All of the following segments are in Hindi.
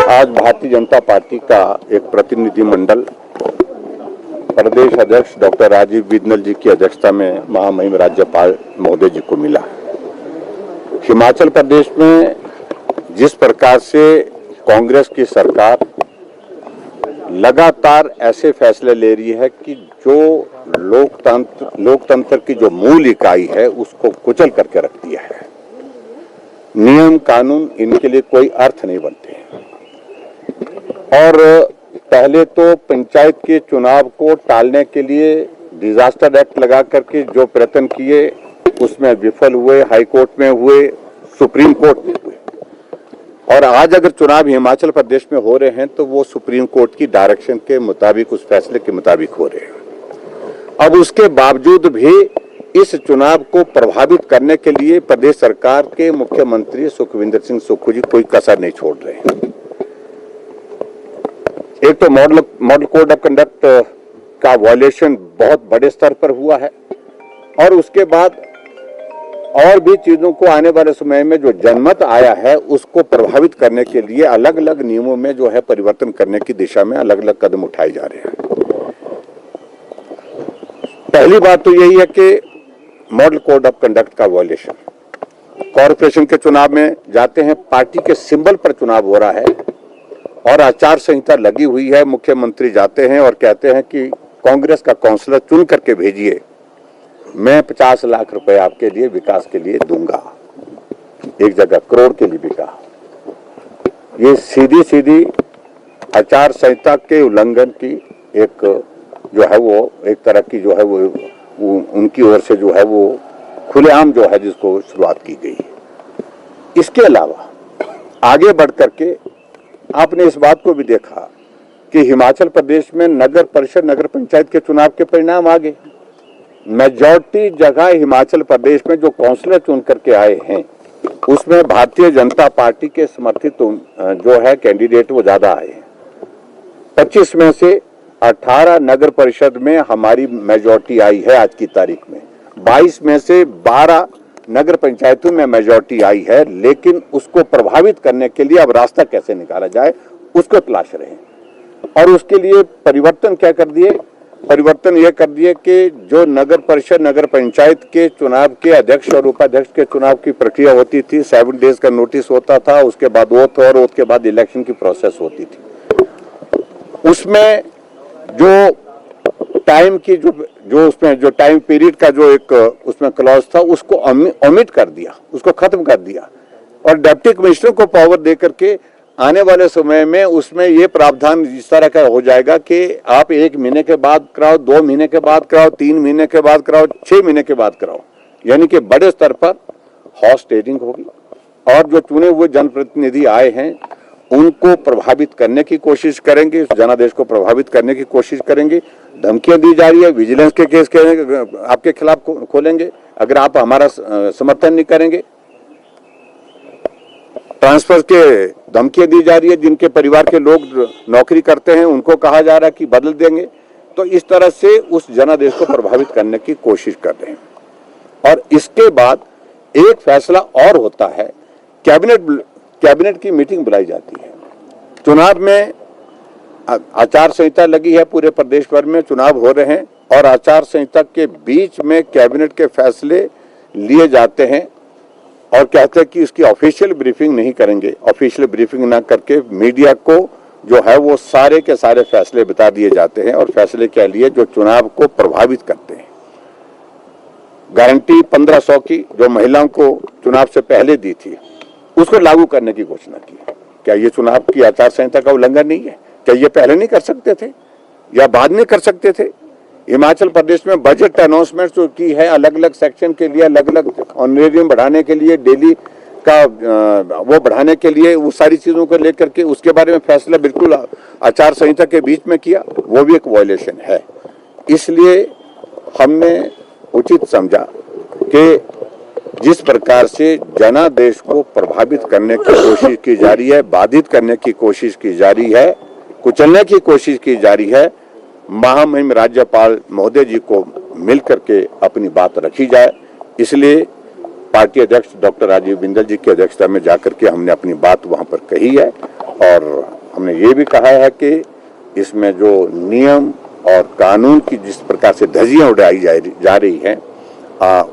आज भारतीय जनता पार्टी का एक प्रतिनिधिमंडल प्रदेश अध्यक्ष डॉक्टर राजीव बिंदल जी की अध्यक्षता में महामहिम राज्यपाल महोदय जी को मिला। हिमाचल प्रदेश में जिस प्रकार से कांग्रेस की सरकार लगातार ऐसे फैसले ले रही है कि जो लोकतंत्र की जो मूल इकाई है उसको कुचल करके रख दिया है। नियम कानून इनके लिए कोई अर्थ नहीं बनते। और पहले तो पंचायत के चुनाव को टालने के लिए डिजास्टर एक्ट लगा करके जो प्रयत्न किए उसमें विफल हुए, हाई कोर्ट में हुए, सुप्रीम कोर्ट में हुए। और आज अगर चुनाव हिमाचल प्रदेश में हो रहे हैं तो वो सुप्रीम कोर्ट की डायरेक्शन के मुताबिक, उस फैसले के मुताबिक हो रहे हैं। अब उसके बावजूद भी इस चुनाव को प्रभावित करने के लिए प्रदेश सरकार के मुख्यमंत्री सुखविंदर सिंह सुक्खू जी कोई कसर नहीं छोड़ रहे हैं। एक तो मॉडल कोड ऑफ कंडक्ट का वायलेशन बहुत बड़े स्तर पर हुआ है और उसके बाद और भी चीजों को आने वाले समय में जो जनमत आया है उसको प्रभावित करने के लिए अलग अलग नियमों में जो है परिवर्तन करने की दिशा में अलग अलग कदम उठाए जा रहे हैं। पहली बात तो यही है कि मॉडल कोड ऑफ कंडक्ट का वायलेशन। कॉर्पोरेशन के चुनाव में जाते हैं, पार्टी के सिंबल पर चुनाव हो रहा है और आचार संहिता लगी हुई है। मुख्यमंत्री जाते हैं और कहते हैं कि कांग्रेस का काउंसलर चुन करके भेजिए, मैं 50 लाख रुपए आपके लिए विकास के लिए दूंगा। एक जगह करोड़ के लिए बिका। ये सीधी सीधी आचार संहिता के उल्लंघन की एक जो है वो एक तरह की जो है वो उनकी ओर से जो है वो खुलेआम जो है जिसको शुरुआत की गई। इसके अलावा आगे बढ़ करके आपने इस बात को भी देखा कि हिमाचल प्रदेश में नगर परिषद, नगर पंचायत के चुनाव के परिणाम आ गए। मेजॉरिटी जगह हिमाचल प्रदेश में जो काउंसलर चुन करके आए हैं उसमें भारतीय जनता पार्टी के समर्थित जो है कैंडिडेट वो ज्यादा आए हैं। 25 में से 18 नगर परिषद में हमारी मेजॉरिटी आई है आज की तारीख में। 22 में से 12 नगर पंचायतों में मेजॉरिटी आई है, लेकिन उसको प्रभावित करने के लिए अब रास्ता कैसे निकाला जाए उसको तलाश रहे हैं। और उसके लिए परिवर्तन क्या कर दिए? परिवर्तन यह कर दिए कि जो नगर परिषद, नगर पंचायत के चुनाव के अध्यक्ष और उपाध्यक्ष के चुनाव की प्रक्रिया होती थी, 7 डेज का नोटिस होता था, उसके बाद ओथ और ओथ के बाद इलेक्शन की प्रोसेस होती थी। उसमें जो टाइम की जो उसमें जो टाइम पीरियड का जो एक उसमें क्लॉज था उसको ओमिट कर दिया, उसको खत्म कर दिया और डिप्टी कमिश्नर को पावर दे करके आने वाले समय में उसमें ये प्रावधान इस तरह का हो जाएगा कि आप 1 महीने के बाद कराओ, 2 महीने के बाद कराओ, 3 महीने के बाद कराओ, 6 महीने के बाद कराओ। यानी कि बड़े स्तर पर हॉर्स ट्रेडिंग होगी और जो चुने हुए जनप्रतिनिधि आए हैं उनको प्रभावित करने की कोशिश करेंगे, जनादेश को प्रभावित करने की कोशिश करेंगे। धमकियां दी जा रही है, विजिलेंस के केस आपके खिलाफ खोलेंगे अगर आप हमारा समर्थन नहीं करेंगे। ट्रांसफर के धमकियां दी जा रही है, जिनके परिवार के लोग नौकरी करते हैं उनको कहा जा रहा है कि बदल देंगे। तो इस तरह से उस जनादेश को प्रभावित करने की कोशिश कर रहे हैं। और इसके बाद एक फैसला और होता है, कैबिनेट की मीटिंग बुलाई जाती है। चुनाव में आचार संहिता लगी है, पूरे प्रदेश भर में चुनाव हो रहे हैं और आचार संहिता के बीच में कैबिनेट के फैसले लिए जाते हैं और कहते हैं कि इसकी ऑफिशियल ब्रीफिंग नहीं करेंगे। ऑफिशियल ब्रीफिंग ना करके मीडिया को जो है वो सारे के सारे फैसले बता दिए जाते हैं और फैसले क्या लिए जो चुनाव को प्रभावित करते हैं। गारंटी 1500 की जो महिलाओं को चुनाव से पहले दी थी उसको लागू करने की घोषणा की। क्या ये चुनाव की आचार संहिता का उल्लंघन नहीं है? क्या ये पहले नहीं कर सकते थे या बाद में कर सकते थे? हिमाचल प्रदेश में बजट अनाउंसमेंट जो की है अलग अलग सेक्शन के लिए, अलग अलग ऑनरेरियम बढ़ाने के लिए, डेली का वो बढ़ाने के लिए, वो सारी चीजों को लेकर के उसके बारे में फैसला बिल्कुल आचार संहिता के बीच में किया, वो भी एक वायलेशन है। इसलिए हमने उचित समझा कि जिस प्रकार से जनादेश को प्रभावित करने की कोशिश की जा रही है, बाधित करने की कोशिश की जा रही है, कुचलने की कोशिश की जा रही है, महामहिम राज्यपाल महोदय जी को मिलकर के अपनी बात रखी जाए। इसलिए पार्टी अध्यक्ष डॉक्टर राजीव बिंदल जी की अध्यक्षता में जाकर के हमने अपनी बात वहां पर कही है और हमने ये भी कहा है कि इसमें जो नियम और कानून की जिस प्रकार से धज्जियां उड़ाई जा रही हैं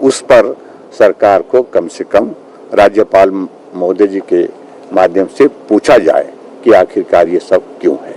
उस पर सरकार को कम से कम राज्यपाल महोदय जी के माध्यम से पूछा जाए कि आखिरकार ये सब क्यों है।